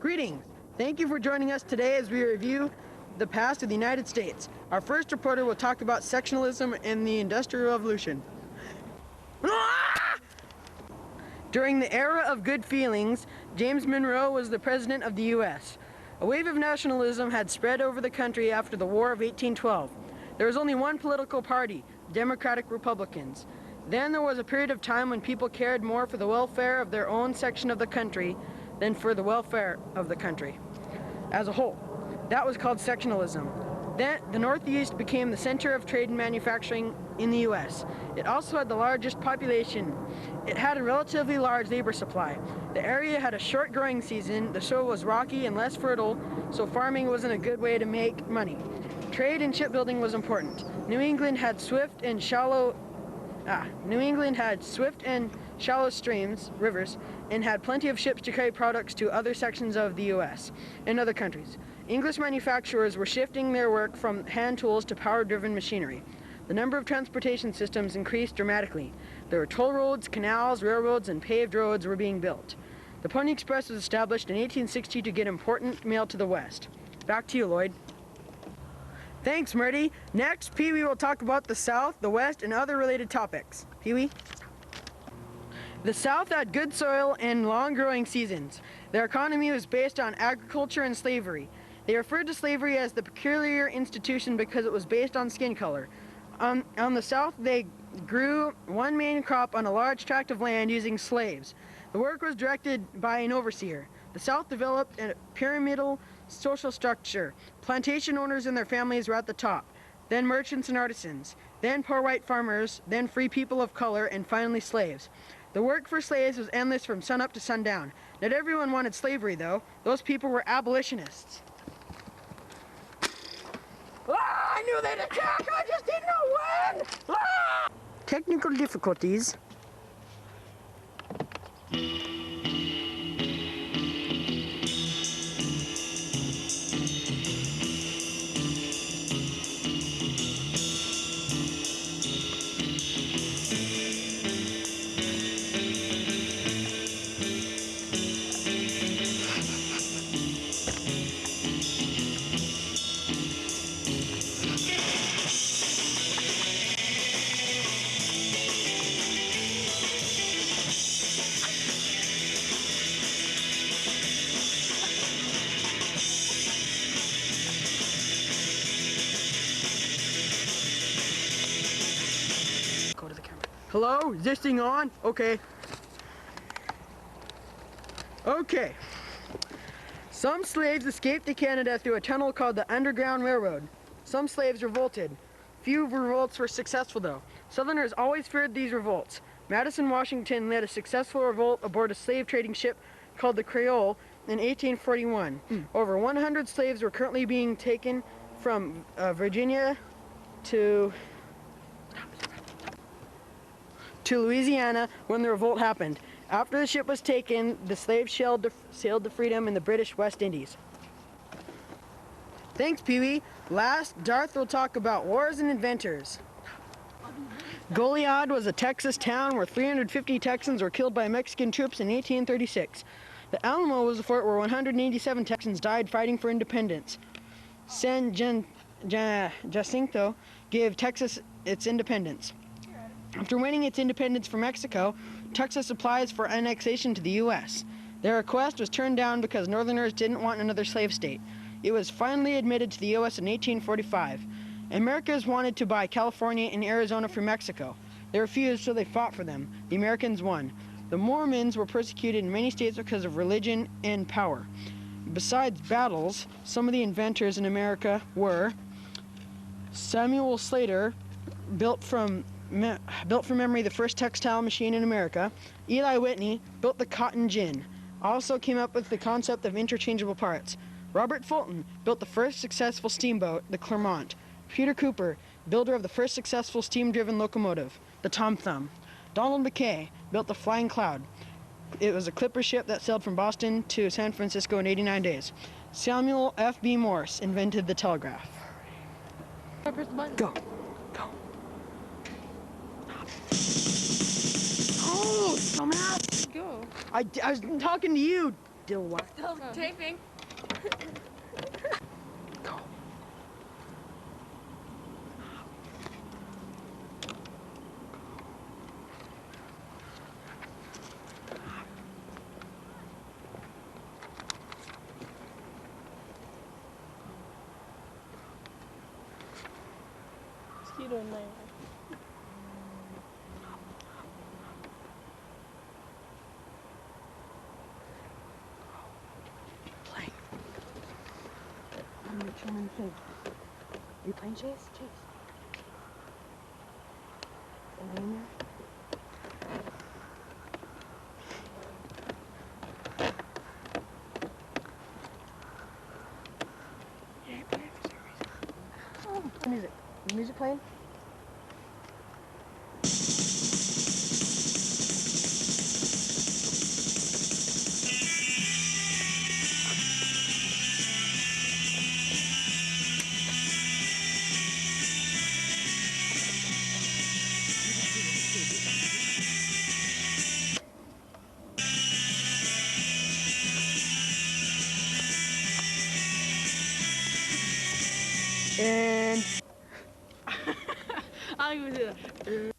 Greetings. Thank you for joining us today as we review the past of the United States. Our first reporter will talk about sectionalism and the Industrial Revolution. During the era of good feelings, James Monroe was the president of the U.S. A wave of nationalism had spread over the country after the War of 1812. There was only one political party, Democratic Republicans. Then there was a period of time when people cared more for the welfare of their own section of the country than for the welfare of the country as a whole. That was called sectionalism. Then the Northeast became the center of trade and manufacturing in the U.S. It also had the largest population. It had a relatively large labor supply. The area had a short growing season, the soil was rocky and less fertile, so farming wasn't a good way to make money. Trade and shipbuilding was important. New England had swift and shallow streams, rivers, and had plenty of ships to carry products to other sections of the U.S. and other countries. English manufacturers were shifting their work from hand tools to power-driven machinery. The number of transportation systems increased dramatically. There were toll roads, canals, railroads, and paved roads were being built. The Pony Express was established in 1860 to get important mail to the West. Back to you, Lloyd. Thanks, Murdy. Next, Pee-wee will talk about the South, the West, and other related topics. Pee-wee? The South had good soil and long growing seasons. Their economy was based on agriculture and slavery. They referred to slavery as the peculiar institution because it was based on skin color. On the South, they grew one main crop on a large tract of land using slaves. The work was directed by an overseer. The South developed a pyramidal social structure. Plantation owners and their families were at the top, then merchants and artisans, then poor white farmers, then free people of color, and finally slaves. The work for slaves was endless from sunup to sundown. Not everyone wanted slavery, though. Those people were abolitionists. I knew they'd attack! I just didn't know when! Technical difficulties. Hello? Is this thing on? Okay. Okay. Some slaves escaped to Canada through a tunnel called the Underground Railroad. Some slaves revolted. Few revolts were successful, though. Southerners always feared these revolts. Madison Washington led a successful revolt aboard a slave trading ship called the Creole in 1841. Over 100 slaves were currently being taken from Virginia to Louisiana when the revolt happened. After the ship was taken, the slaves sailed to freedom in the British West Indies. Thanks, Pee-wee. Last, Darth will talk about wars and inventors. Goliad was a Texas town where 350 Texans were killed by Mexican troops in 1836. The Alamo was a fort where 187 Texans died fighting for independence. San Jacinto gave Texas its independence. After winning its independence from Mexico, Texas applies for annexation to the U.S. Their request was turned down because Northerners didn't want another slave state. It was finally admitted to the U.S. in 1845. Americans wanted to buy California and Arizona from Mexico. They refused, so they fought for them. The Americans won. The Mormons were persecuted in many states because of religion and power. Besides battles, some of the inventors in America were Samuel Slater, built from memory the first textile machine in America. Eli Whitney built the cotton gin, also came up with the concept of interchangeable parts. Robert Fulton built the first successful steamboat, the Clermont. Peter Cooper, builder of the first successful steam-driven locomotive, the Tom Thumb. Donald McKay built the Flying Cloud. It was a clipper ship that sailed from Boston to San Francisco in 89 days. Samuel F.B. Morse invented the telegraph. Go. Oh, dumbass. Go. I was talking to you. Still what? Still taping. Go. Mosquito in there. Play. I'm trying to think. Are you playing chase? Chase. Am I in there? Yeah, play it for some reason. Oh, the music. Is the music playing? And I was